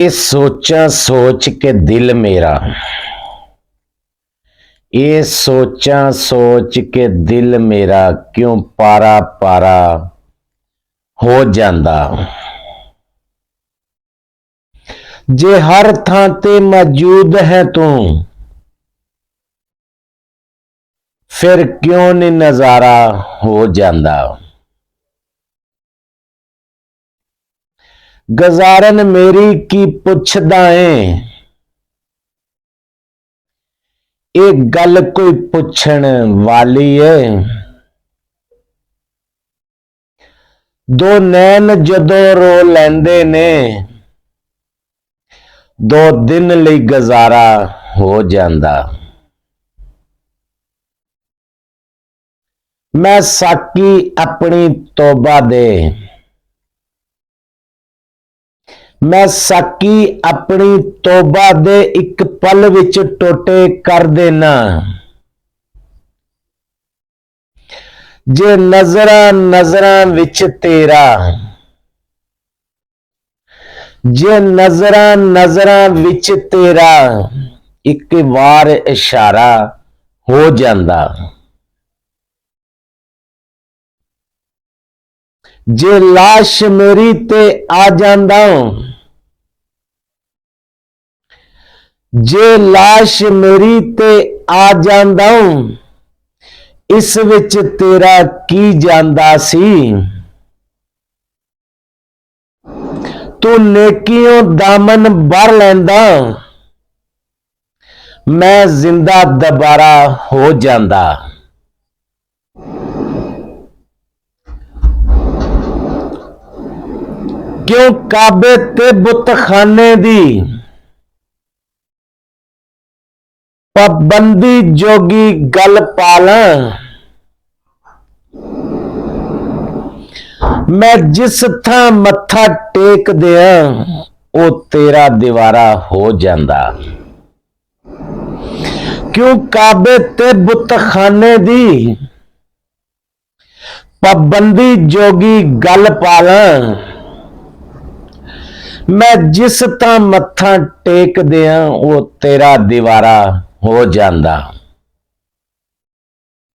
ये सोचा सोच के दिल मेरा, ये सोचा सोच के दिल मेरा क्यों पारा पारा हो जांदा। जे हर थां ते मौजूद है तू, फिर क्यों नहीं नजारा हो जांदा। गजारन मेरी की पुछदा है, एक गल कोई पुछण वाली है। दो नैन जदों रो लैंदे ने, दो दिन लई गजारा हो जांदा। मैं साकी अपनी तौबा दे, मैं साकी अपनी तौबा दे एक पल विच टोटे कर देना। जे नजरां नजरां विच तेरा, जे नजरां नजरां विच तेरा एक वार इशारा हो जांदा। जे लाश मेरी ते आ जांदा, जे लाश मेरी ते आ जांदा, इस विच तेरा की जांदा सी। तू नेकियों दामन भर लैंदा, मैं जिंदा दोबारा हो जांदा। क्यों काबे ते बुतखाने दी पाबंदी जोगी गल पाला। मैं जिस थां मत्था टेक दिया ओ तेरा दीवारा हो जांदा। क्यों काबे ते बुतखाने दी पाबंदी जोगी गल पाला। मैं जिस थां मत्था टेक दिया वो तेरा दीवारा हो जांदा।